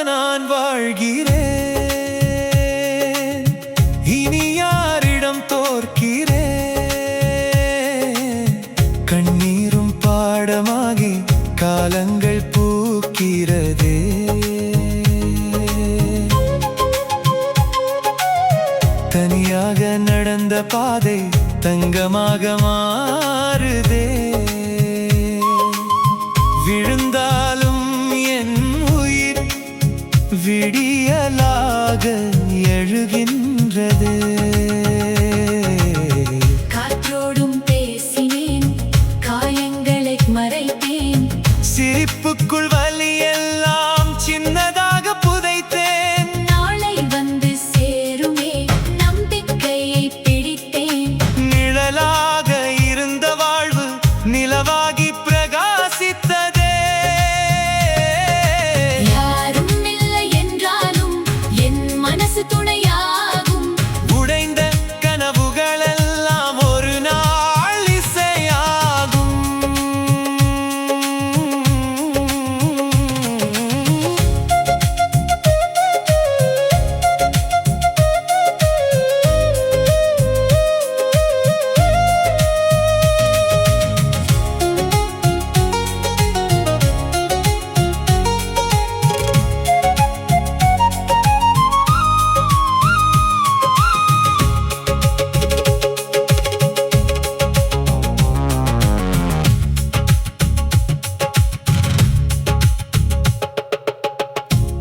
நான் வாழ்கிறேன். இனி யாரிடம் தோற்கிறேன்? கண்ணீரும் பாடமாகி காலங்கள் பூக்கிறதே. தனியாக நடந்த பாதை தங்கமாக மாறுதே. விழுந்தாலும் என் உயிர் விடியலாக எழுகின்றது. காற்றோடும் பேசினேன், காயங்களை மறைத்தேன். சிரிப்புக்குள் வலியெல்லாம் சின்னதாக புதைத்தேன். நாளை வந்து சேருமே நம்பிக்கையை பிடித்தேன். நிழலாக இருந்த வாழ்வு நிலவாகி பிரகாசித்ததே. யாரும் இல்லை என்றாலும் என் மனசு துணையாகும். உடைந்த கனவுகளெல்லாம் ஒரு நாள் இசையாகும்.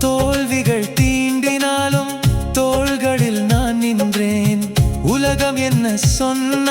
தோல்விகள் தீண்டினாலும் தோள்களில் நான் நின்றேன். உலகம் என்ன சொன்ன